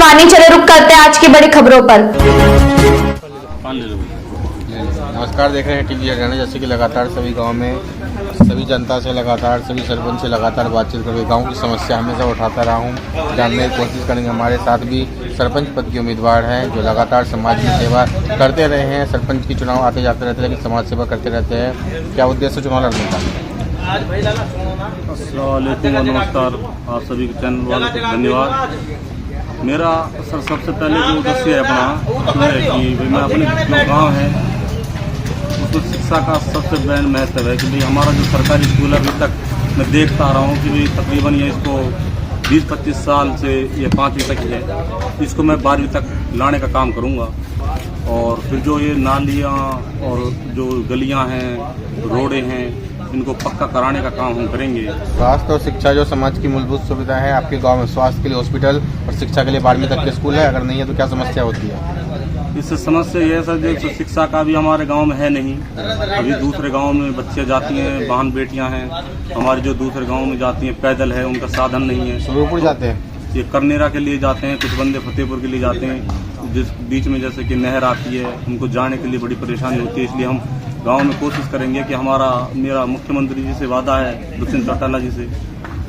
आनी चले रुक करते हैं आज की बड़ी खबरों पर। नमस्कार, देख रहे हैं टीवी हरियाणा। जैसे कि लगातार सभी गांव में सभी जनता से लगातार सभी सरपंच से लगातार बातचीत करके गांव की समस्या हमेशा उठाता रहा हूं। जानने की कोशिश करेंगे। हमारे साथ भी सरपंच पद के उम्मीदवार हैं जो लगातार समाज की सेवा करते रहे हैं। सरपंच की चुनाव आते जाते रहते हैं लेकिन समाज सेवा करते रहते हैं। क्या उद्देश्य चुनाव लड़ने का? अस्सलामुअलैकुम, नमस्कार आप सभी के चैनल वालों को धन्यवाद। मेरा सर सबसे पहले जो उद्देश्य है अपना है कि भाई मैं अपने जो गाँव है उसमें शिक्षा का सबसे मेन महत्व है कि भाई हमारा जो सरकारी स्कूल है अभी तक मैं देख पा रहा हूँ कि भाई तकरीबन ये इसको 20-25 साल से ये 5वीं तक है, इसको मैं 12वीं तक लाने का काम करूँगा। और फिर जो ये नालियाँ और जो गलियाँ हैं, रोडें हैं, इनको पक्का कराने का काम हम करेंगे। स्वास्थ्य और शिक्षा जो समाज की मूलभूत सुविधा है, आपके गांव में स्वास्थ्य के लिए हॉस्पिटल और शिक्षा के लिए 12वीं तक के स्कूल है? अगर नहीं है तो क्या समस्या होती है? इससे समस्या ये है सर, जो शिक्षा का भी हमारे गांव में है नहीं। अभी दूसरे गांव में बच्चे जाती हैं, बहन बेटियां हैं हमारी जो दूसरे गांव में जाती हैं, पैदल है, उनका साधन नहीं है। सुरपुर जाते हैं, ये करनेरा के लिए जाते हैं, कुछ बंदे फतेहपुर के लिए जाते हैं। जिस बीच में जैसे कि नहर आती है, उनको जाने के लिए बड़ी परेशानी होती है। इसलिए हम गांव में कोशिश करेंगे कि मेरा मुख्यमंत्री जी से वादा है, दुष्यंत चौटाला जी से,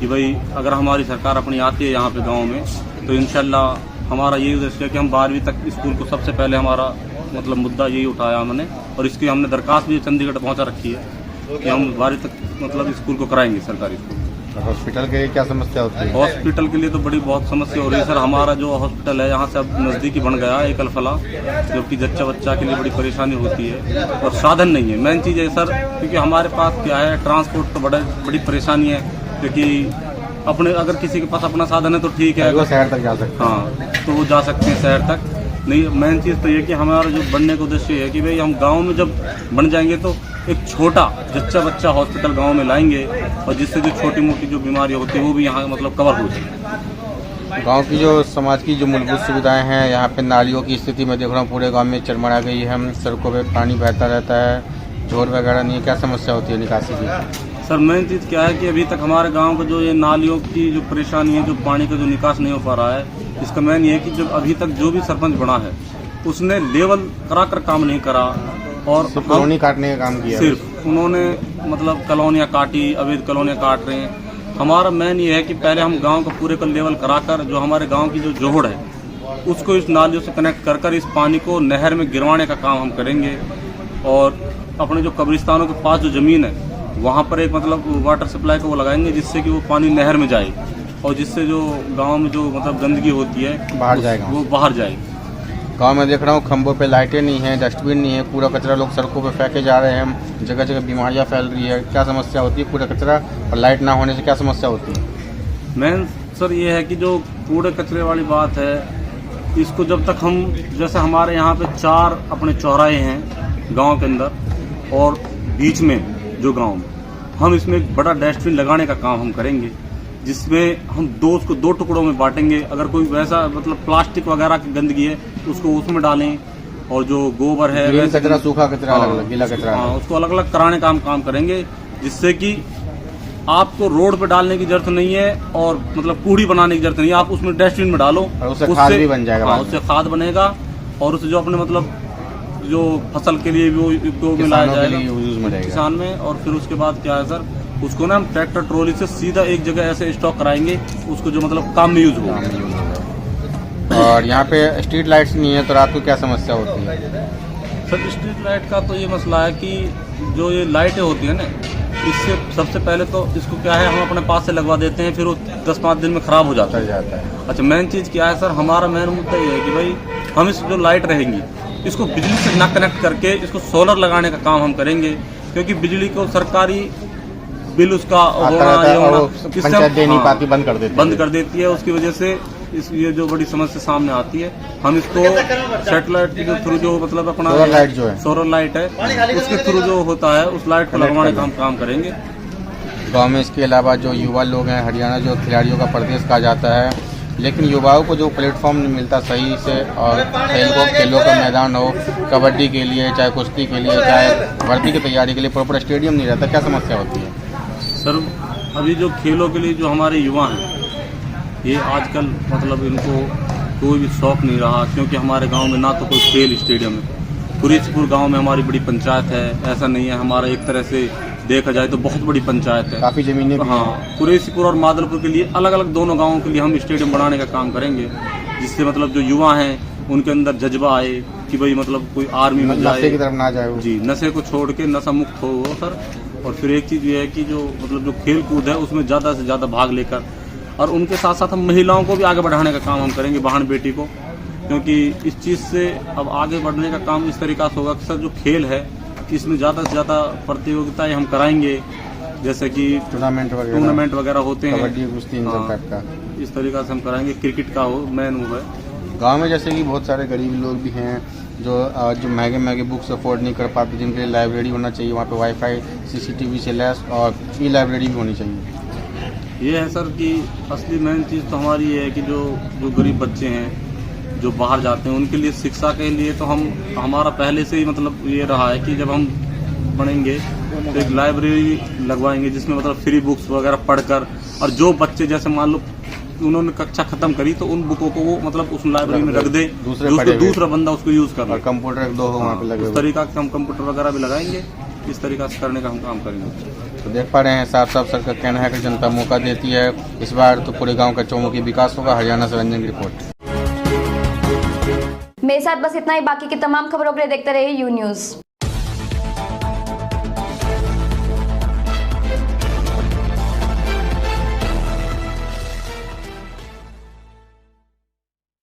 कि भाई अगर हमारी सरकार अपनी आती है यहाँ पे गांव में तो इंशाल्लाह हमारा यही उद्देश्य है कि हम 12वीं तक स्कूल को सबसे पहले हमारा मतलब मुद्दा यही उठाया हमने, और इसकी हमने दरखास्त भी चंडीगढ़ पहुँचा रखी है कि हम 12वीं तक मतलब स्कूल को कराएंगे, सरकारी स्कूल। हॉस्पिटल के लिए क्या समस्या होती है? हॉस्पिटल के लिए तो बड़ी बहुत समस्या हो रही है सर। हमारा जो हॉस्पिटल है यहाँ से अब नज़दीकी बन गया है, एक अलफला, जबकि जच्चा बच्चा के लिए बड़ी परेशानी होती है और साधन नहीं है। मेन चीज़ है सर, क्योंकि हमारे पास क्या है, ट्रांसपोर्ट तो बड़ी परेशानी है। क्योंकि अपने अगर किसी के पास अपना साधन है तो ठीक है, वो शहर तक जा सकते हैं। हाँ, तो वो जा सकते हैं शहर तक। नहीं, मेन चीज़ तो ये कि हमारा जो बनने का उद्देश्य है कि भाई हम गाँव में जब बन जाएंगे तो एक छोटा जच्चा बच्चा हॉस्पिटल गांव में लाएंगे, और जिससे जो छोटी मोटी जो बीमारियां होती है वो भी यहाँ मतलब कवर हो जाए। गांव की जो समाज की जो मूलभूत सुविधाएं हैं, यहाँ पे नालियों की स्थिति मैं देख रहा हूँ पूरे गांव में चरमरा गई है। सड़कों पे पानी बहता रहता है, जोर वगैरह नहीं है। क्या समस्या होती है निकासी की? सर मेन चीज़ क्या है कि अभी तक हमारे गाँव का जो ये नालियों की जो परेशानी है, जो पानी का जो निकास नहीं हो पा रहा है, इसका मेन ये है कि जब अभी तक जो भी सरपंच बना है उसने लेवल कराकर काम नहीं करा, और कॉलोनी काटने का काम किया। सिर्फ उन्होंने मतलब कॉलोनियाँ काटी, अवैध कॉलोनियाँ काट रहे हैं। हमारा मेन ये है कि पहले हम गांव का पूरे का लेवल कराकर जो हमारे गांव की जो जोहड़ है उसको इस नालियों से कनेक्ट कर इस पानी को नहर में गिरवाने का काम हम करेंगे। और अपने जो कब्रिस्तानों के पास जो ज़मीन है वहाँ पर एक मतलब वाटर सप्लाई को वो लगाएंगे, जिससे कि वो पानी नहर में जाए और जिससे जो गाँव में जो मतलब गंदगी होती है बाहर जाएगा, वो बाहर जाएगी। गांव में देख रहा हूँ खंभों पे लाइटें नहीं है, डस्टबिन नहीं है, कूड़ा कचरा लोग सड़कों पे फेंके जा रहे हैं, जगह जगह बीमारियां फैल रही है। क्या समस्या होती है? कूड़ा कचरा और लाइट ना होने से क्या समस्या होती है? मेन सर ये है कि जो कूड़े कचरे वाली बात है, इसको जब तक हम जैसे हमारे यहाँ पे 4 अपने चौराहे हैं गांव के अंदर, और बीच में जो गांव में हम इसमें एक बड़ा डस्टबिन लगाने का काम हम करेंगे, जिसमें हम उसको 2 टुकड़ों में बांटेंगे। अगर कोई वैसा मतलब प्लास्टिक वगैरह की गंदगी है उसको उसमें डालें, और जो गोबर है वैसे कचरा, सूखा कचरा, अलग गीला कचरा, उसको अलग अलग कराने का हम काम करेंगे, जिससे कि आपको रोड पे डालने की जरूरत नहीं है और मतलब कूड़ी बनाने की जरूरत नहीं है। आप उसमें डस्टबिन में डालो, उससे खाद भी बन जाएगा। उससे खाद बनेगा, और उससे जो अपने मतलब जो फसल के लिए भी वो मिलाया जाएगा किसान में। और फिर उसके बाद क्या है सर, उसको ना हम ट्रैक्टर ट्रॉली से सीधा एक जगह ऐसे स्टॉक कराएंगे, उसको जो मतलब काम में यूज होगा। और यहाँ पे स्ट्रीट लाइट्स नहीं है तो रात को क्या समस्या होती है? सर स्ट्रीट लाइट का तो ये मसला है कि जो ये लाइटें होती है ना, इससे सबसे पहले तो इसको क्या है, हम अपने पास से लगवा देते हैं, फिर वो 10-5 दिन में खराब हो जाता है। अच्छा, मेन चीज़ क्या है सर, हमारा मेन मुद्दा ये है कि भाई हम इस जो लाइट रहेंगी इसको बिजली से ना कनेक्ट करके इसको सोलर लगाने का काम हम करेंगे, क्योंकि बिजली को सरकारी बिल उसका पंचायत दे नहीं पाती, बंद कर देती है। उसकी वजह से ये जो बड़ी समस्या सामने आती है, हम इसको सेटेलाइट के थ्रू जो मतलब अपना सोलर लाइट है उसके थ्रू जो होता है उस लाइट को लगवाने का हम काम करेंगे गाँव में। इसके अलावा जो युवा लोग हैं, हरियाणा जो खिलाड़ियों का प्रदेश कहा जाता है, लेकिन युवाओं को जो प्लेटफॉर्म नहीं मिलता सही से, और खेलों का मैदान हो, कबड्डी के लिए, चाहे कुश्ती के लिए, चाहे भर्ती की तैयारी के लिए प्रॉपर स्टेडियम नहीं रहता। क्या समस्या होती है? सर अभी जो खेलों के लिए जो हमारे युवा हैं, ये आजकल मतलब इनको कोई भी शौक नहीं रहा, क्योंकि हमारे गांव में ना तो कोई खेल स्टेडियम है। कुरेशीपुर गांव में हमारी बड़ी पंचायत है, ऐसा नहीं है, हमारा एक तरह से देखा जाए तो बहुत बड़ी पंचायत है, काफ़ी ज़मीनें भी हाँ। कुरेशीपुर और मादलपुर के लिए अलग अलग दोनों गाँवों के लिए हम स्टेडियम बनाने का काम करेंगे, जिससे मतलब जो युवा हैं उनके अंदर जज्बा आए कि भाई मतलब कोई आर्मी में जाए, नशे की तरफ ना जाए वो। जी, नशे को छोड़ के नशा मुक्त हो वो सर। और फिर एक चीज़ ये है कि जो मतलब जो खेल कूद है उसमें ज़्यादा से ज़्यादा भाग लेकर, और उनके साथ साथ हम महिलाओं को भी आगे बढ़ाने का काम हम करेंगे, बहन बेटी को, क्योंकि इस चीज़ से अब आगे बढ़ने का काम इस तरीक़ा से होगा कि सर जो खेल है इसमें ज़्यादा से ज़्यादा प्रतियोगिताएं हम कराएंगे, जैसे कि टूर्नामेंट वगैरह होते हैं, कबड्डी कुश्ती इन सब टाइप का, इस तरीक़ा से हम कराएंगे। क्रिकेट का हो मेन वो है। गांव में जैसे कि बहुत सारे गरीब लोग भी हैं जो महंगे बुक्स अफोर्ड नहीं कर पाते, जिनके लिए लाइब्रेरी होना चाहिए, वहाँ पे वाईफाई सीसीटीवी से लैस और ई लाइब्रेरी भी होनी चाहिए। ये है सर कि असली मेन चीज़ तो हमारी ये है कि जो गरीब बच्चे हैं जो बाहर जाते हैं उनके लिए शिक्षा के लिए तो हमारा पहले से ही मतलब ये रहा है कि जब हम पढ़ेंगे तो एक लाइब्रेरी लगवाएंगे, जिसमें मतलब फ्री बुक्स वगैरह पढ़कर, और जो बच्चे जैसे मान लो उन्होंने कक्षा खत्म करी तो उन बुकों को वो मतलब उस लाइब्रेरी में रख दे, दूसरा बंदा उसको यूज कर, और कंप्यूटर 2 हो वहाँ पे लगे, इस तरीका से हम कंप्यूटर वगैरह भी लगाएंगे, इस तरीका से करने का हम काम करेंगे। तो देख पा रहे हैं साफ सर का कहना है कि जनता मौका देती है, इस बार तो पूरे गांव का चौमुखी विकास होगा। हरियाणा से रंजन की रिपोर्ट। मेरे साथ बस इतना ही, बाकी की तमाम खबरों के लिए देखते रहिए यू न्यूज़।